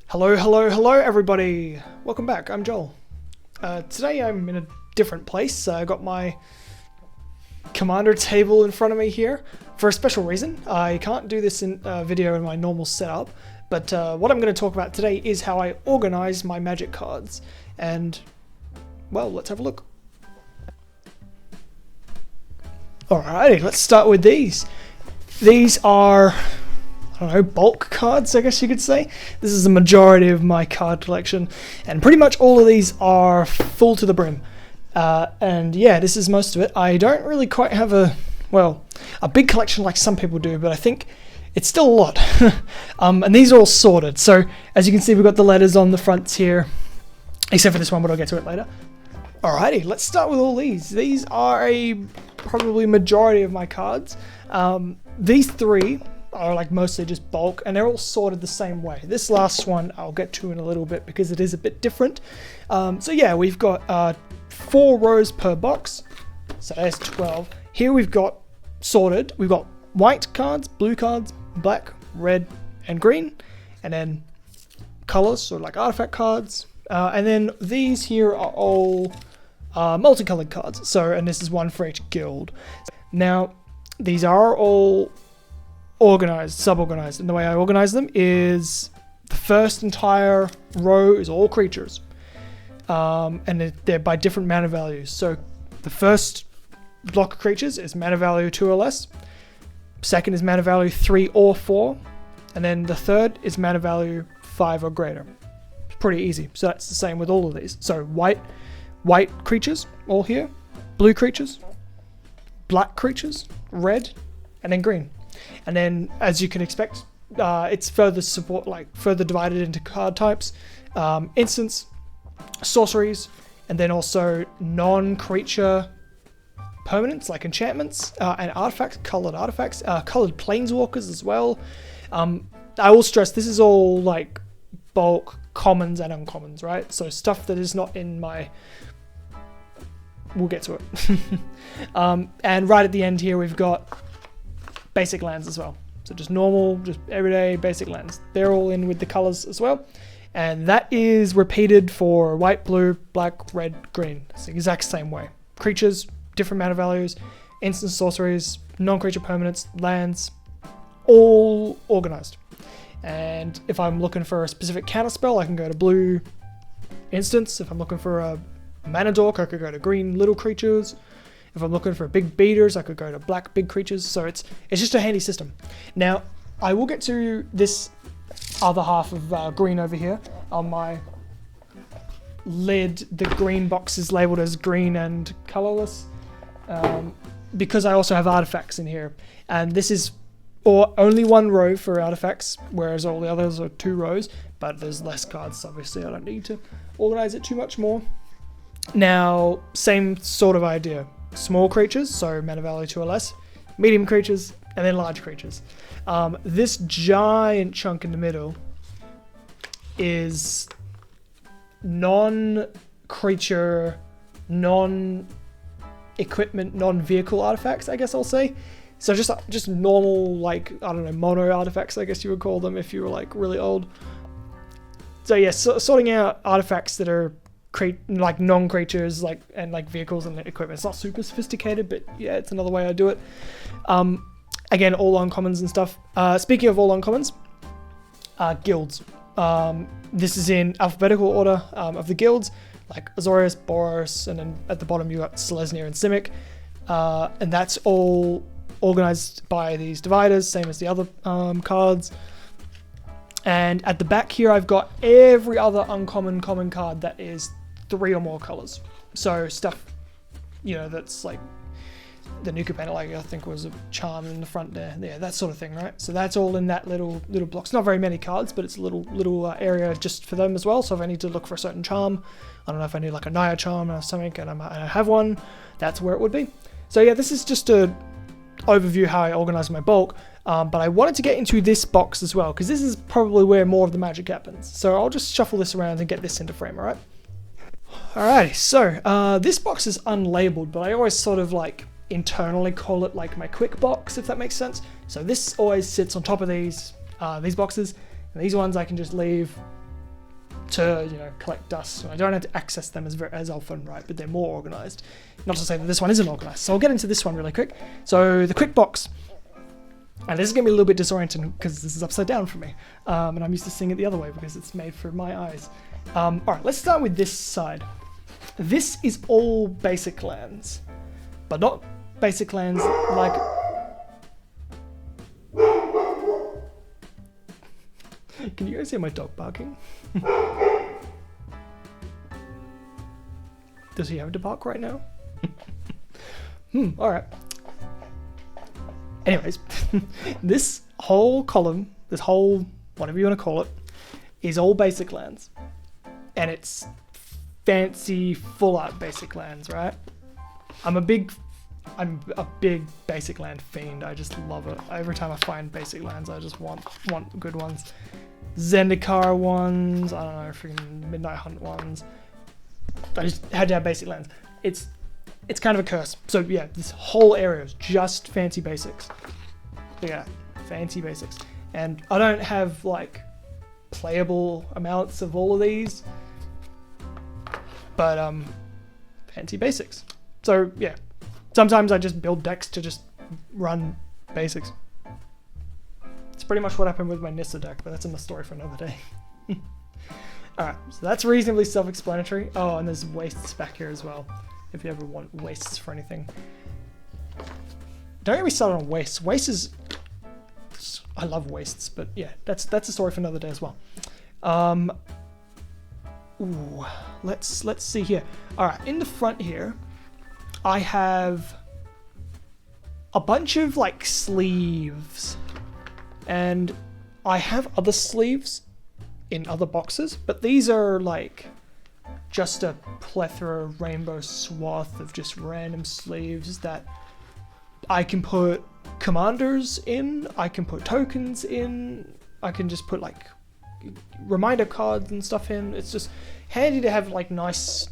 Hello everybody! Welcome back, I'm Joel. Today I'm in a different place. I got my commander table in front of me here for a special reason. I can't do this in a video in my normal setup, but what I'm going to talk about today is how I organize my magic cards. And, well, let's have a look. Alrighty, let's start with these. These are, I don't know, bulk cards, I guess you could say. This is the majority of my card collection, and pretty much all of these are full to the brim. And yeah, this is most of it. I don't really quite have a big collection like some people do, but I think it's still a lot. And these are all sorted. So as you can see, we've got the letters on the fronts here, except for this one, but I'll get to it later. Alrighty, let's start with all these. These are probably majority of my cards. These three are like mostly just bulk, and they're all sorted the same way. This last one I'll get to in a little bit because it is a bit different. So yeah, we've got 4 rows per box, so there's 12. Here we've got sorted. We've got white cards, blue cards, black, red, and green, and then colors, sort of like artifact cards. And then these here are all multicolored cards. So, and this is one for each guild. Now, these are all organized, sub-organized, and the way I organize them is the first entire row is all creatures, and they're by different mana values. So the first block of creatures is mana value 2 or less, second is mana value 3 or 4, and then the third is mana value 5 or greater. It's pretty easy. So that's the same with all of these. So white creatures all here, blue creatures, black creatures, red, and then green. And then, as you can expect, it's further divided into card types, instants, sorceries, and then also non-creature permanents like enchantments and artifacts, colored planeswalkers as well. I will stress this is all like bulk commons and uncommons, right? So stuff that is not in my. We'll get to it. And right at the end here, we've got basic lands as well. So just normal, just everyday basic lands. They're all in with the colors as well. And that is repeated for white, blue, black, red, green. It's the exact same way. Creatures, different mana values, instant sorceries, non-creature permanents, lands, all organized. And if I'm looking for a specific counter spell, I can go to blue instants. If I'm looking for a mana dork, I could go to green little creatures. If I'm looking for big beaters, I could go to black big creatures. So it's just a handy system. Now, I will get to this other half of green over here. On my lid, the green box is labeled as green and colorless because I also have artifacts in here. And this is only 1 row for artifacts, whereas all the others are 2 rows. But there's less cards, so obviously I don't need to organize it too much more. Now, same sort of idea. Small creatures, so mana value 2 or less, medium creatures, and then large creatures. This giant chunk in the middle is non-creature, non-equipment, non-vehicle artifacts, I guess I'll say. So just normal, like, I don't know, mono artifacts, I guess you would call them if you were like really old. So yeah, sorting out artifacts that are like non-creatures, like vehicles and equipment. It's not super sophisticated, but yeah, it's another way I do it. Again, all uncommons and stuff. Speaking of all uncommons, guilds. This is in alphabetical order of the guilds, like Azorius, Boros, and then at the bottom you got Selesnya and Simic, and that's all organized by these dividers, same as the other cards. And at the back here, I've got every other uncommon common card that is 3 or more colors. So stuff, that's like the Nuka Penalagi, I think was a charm in the front there. Yeah, that sort of thing, right? So that's all in that little block. It's not very many cards, but it's a little area just for them as well. So if I need to look for a certain charm, I don't know if I need like a Naya charm or something, and I have one, that's where it would be. So yeah, this is just a overview how I organize my bulk. But I wanted to get into this box as well, because this is probably where more of the magic happens. So I'll just shuffle this around and get this into frame, alright? Alrighty, so this box is unlabeled, but I always sort of like internally call it like my quick box, if that makes sense. So this always sits on top of these boxes, and these ones I can just leave to, you know, collect dust. I don't have to access them as often, right? But they're more organized. Not to say that this one isn't organized. So I'll get into this one really quick. So the quick box. And this is going to be a little bit disorienting because this is upside down for me. And I'm used to seeing it the other way because it's made for my eyes. All right, let's start with this side. This is all basic lands, but not basic lands like... Can you guys hear my dog barking? Does he have to bark right now? All right. Anyways, this whole column, this whole, whatever you want to call it, is all basic lands. And it's fancy, full art basic lands, right? I'm a big basic land fiend. I just love it. Every time I find basic lands, I just want good ones. Zendikar ones, I don't know, freaking Midnight Hunt ones. I just had to have basic lands. It's kind of a curse. So yeah, this whole area is just fancy basics. Yeah, fancy basics. And I don't have like playable amounts of all of these, but fancy basics. So yeah, sometimes I just build decks to just run basics. It's pretty much what happened with my Nissa deck, but that's in the story for another day. Alright, so that's reasonably self-explanatory. Oh, and there's wastes back here as well, if you ever want wastes for anything. Don't get me started on wastes. Wastes is... I love wastes, but yeah, that's a story for another day as well. Ooh, let's see here. Alright, in the front here, I have a bunch of like sleeves. And I have other sleeves in other boxes, but these are like just a plethora, rainbow swath of just random sleeves that I can put commanders in, I can put tokens in, I can just put like reminder cards and stuff in. It's just handy to have like nice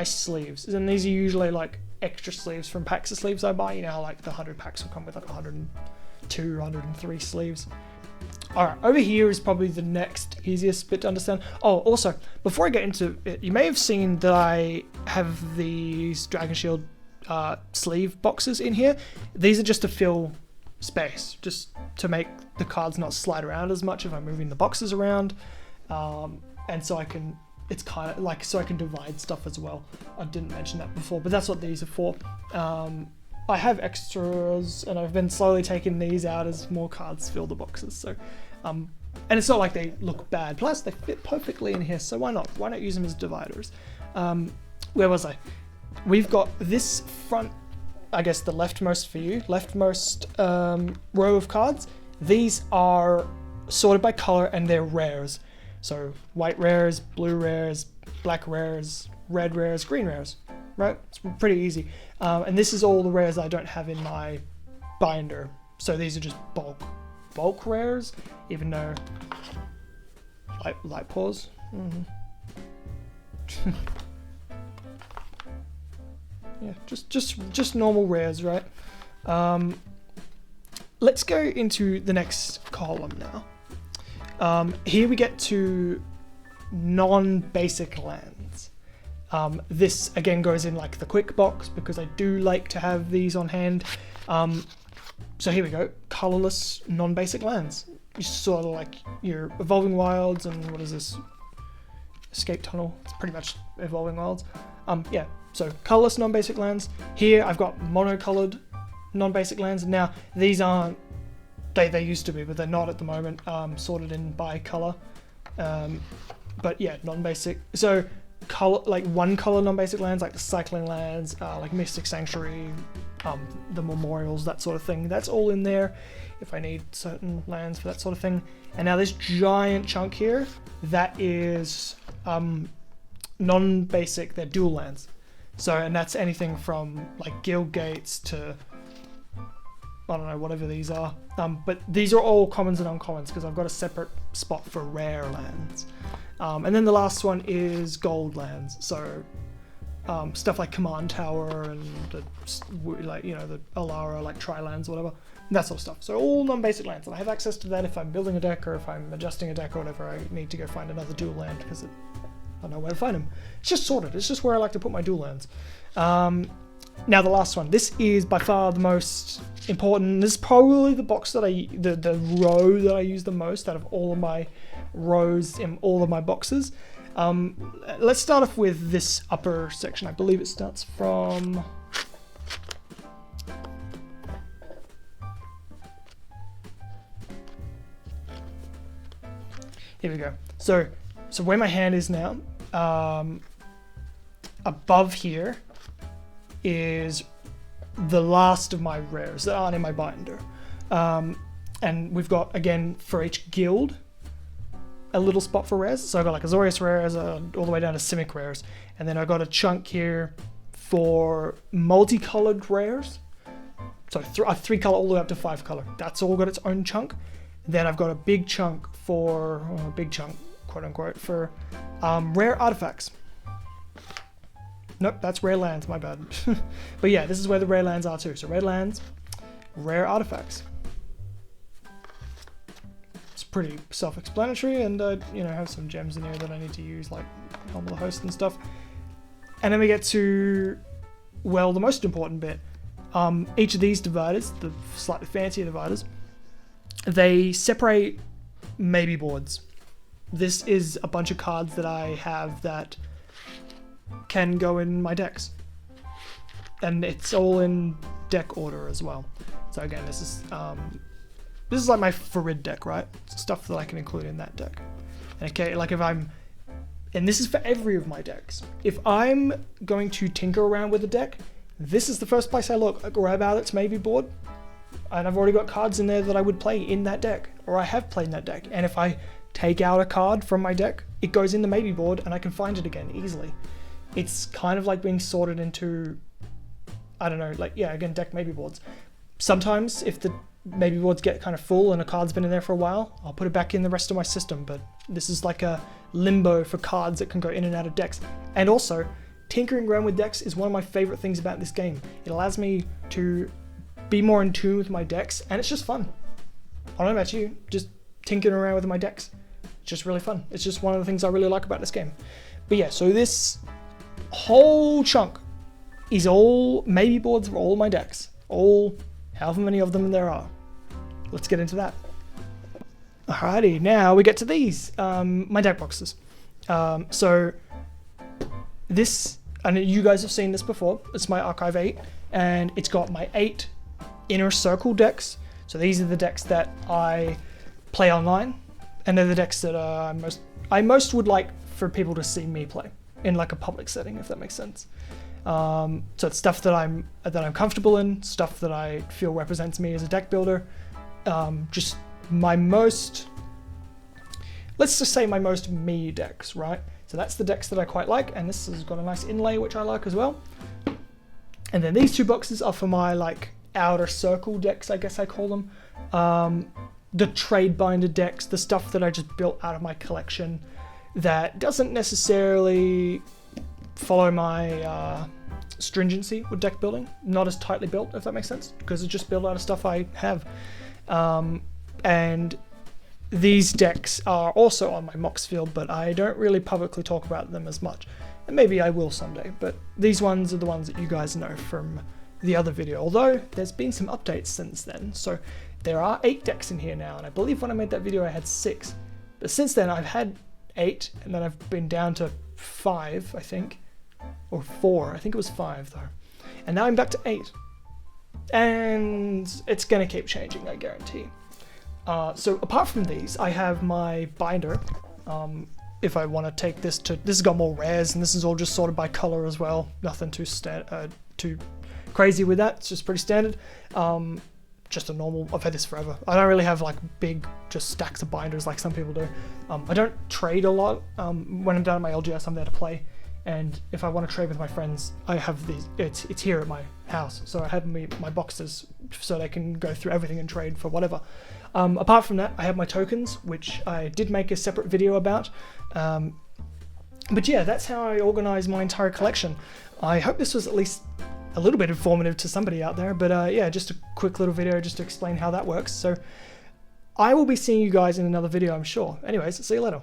sleeves. And these are usually like extra sleeves from packs of sleeves I buy. You know how like the 100 packs will come with like 102, 103 sleeves. Alright, over here is probably the next easiest bit to understand. Oh, also, before I get into it, you may have seen that I have these Dragon Shield sleeve boxes in here. These are just to fill space, just to make the cards not slide around as much if I'm moving the boxes around. And so I can, it's kind of like, so I can divide stuff as well. I didn't mention that before, but that's what these are for. I have extras, and I've been slowly taking these out as more cards fill the boxes. So, and it's not like they look bad. Plus, they fit perfectly in here. So why not? Why not use them as dividers? Where was I? We've got this front, I guess the leftmost for you, leftmost row of cards. These are sorted by color, and they're rares. So white rares, blue rares, black rares, red rares, green rares. Right? It's pretty easy. And this is all the rares I don't have in my binder. So these are just bulk rares, even though light pause. Yeah, just normal rares, right? Let's go into the next column now. Here we get to non-basic lands. This again goes in like the quick box because I do like to have these on hand. So here we go, colorless non-basic lands. You sort of like your Evolving Wilds and what is this? Escape Tunnel. It's pretty much Evolving Wilds. Yeah, so colorless non-basic lands. Here I've got monocolored non-basic lands. Now these aren't, they used to be, but they're not at the moment, sorted in by color. But yeah, non-basic. So color, like one color non-basic lands, like the cycling lands, like Mystic Sanctuary, the memorials, that sort of thing. That's all in there if I need certain lands for that sort of thing. And now this giant chunk here, that is non-basic, they're dual lands. So, and that's anything from like guild gates to, I don't know, whatever these are. But these are all commons and uncommons because I've got a separate spot for rare lands. And then the last one is gold lands. So stuff like Command Tower and the Alara, like Tri-lands or whatever, that sort of stuff. So all non-basic lands, and I have access to that if I'm building a deck or if I'm adjusting a deck or whatever. I need to go find another dual land because I don't know where to find them. It's just sorted. It's just where I like to put my dual lands. Now the last one. This is by far the most important. This is probably the box that the row that I use the most out of all of my rows in all of my boxes. Let's start off with this upper section. I believe it starts from... Here we go. So where my hand is now, above here is the last of my rares that aren't in my binder. And we've got, again, for each guild, a little spot for rares. So I've got like Azorius rares all the way down to Simic rares. And then I've got a chunk here for multicolored rares. So 3 color all the way up to 5 color. That's all got its own chunk. Then I've got a big chunk for, quote unquote, for rare artifacts. Nope, that's rare lands, my bad. But yeah, this is where the rare lands are too. So rare lands, rare artifacts. It's pretty self-explanatory, and I have some gems in here that I need to use, like Helm of the Host and stuff. And then we get to, well, the most important bit. Each of these dividers, the slightly fancier dividers, they separate maybe boards. This is a bunch of cards that I have that can go in my decks. And it's all in deck order as well. So again, this is like my Farid deck, right? It's stuff that I can include in that deck. And okay, like and this is for every of my decks. If I'm going to tinker around with a deck, this is the first place I look. I grab out its maybe board, and I've already got cards in there that I would play in that deck, or I have played in that deck. And if I take out a card from my deck, it goes in the maybe board and I can find it again easily. It's kind of like being sorted into, I don't know, like, yeah, again, deck maybe boards. Sometimes if the maybe boards get kind of full and a card's been in there for a while, I'll put it back in the rest of my system, but this is like a limbo for cards that can go in and out of decks. And also, tinkering around with decks is one of my favorite things about this game. It allows me to be more in tune with my decks, and it's just fun. I don't know about you, just tinkering around with my decks. It's just really fun. It's just one of the things I really like about this game. But yeah, so this whole chunk is all maybe boards for all my decks. All, however many of them there are. Let's get into that. Alrighty, now we get to these, my deck boxes. So this, and you guys have seen this before, it's my Archive 8, and it's got my 8 inner circle decks. So these are the decks that I play online, and they're the decks that I most would like for people to see me play in like a public setting, if that makes sense. So it's stuff that I'm comfortable in, stuff that I feel represents me as a deck builder. Just my most, let's just say my most me decks, right? So that's the decks that I quite like, and this has got a nice inlay which I like as well. And then these 2 boxes are for my like outer circle decks, I guess I call them. The trade binder decks, the stuff that I just built out of my collection that doesn't necessarily follow my stringency with deck building. Not as tightly built, if that makes sense, because it's just built out of stuff I have. And these decks are also on my Mox field, but I don't really publicly talk about them as much. And maybe I will someday, but these ones are the ones that you guys know from the other video, although there's been some updates since then. So there are 8 decks in here now, and I believe when I made that video I had 6. But since then I've had 8, and then I've been down to 5, I think. Or 4, I think it was 5 though. And now I'm back to 8. And it's gonna keep changing, I guarantee. So apart from these, I have my binder. If I want to take this to, this has got more rares, and this is all just sorted by color as well. Nothing too crazy with that. It's just pretty standard. Just a normal, I've had this forever. I don't really have like big, just stacks of binders like some people do. I don't trade a lot. When I'm down at my LGS, I'm there to play. And if I want to trade with my friends, I have these, it's here at my house. So I have my boxes so they can go through everything and trade for whatever. Apart from that, I have my tokens, which I did make a separate video about. But yeah, that's how I organize my entire collection. I hope this was at least a little bit informative to somebody out there, but yeah, just a quick little video just to explain how that works. So I will be seeing you guys in another video, I'm sure. Anyways, see you later.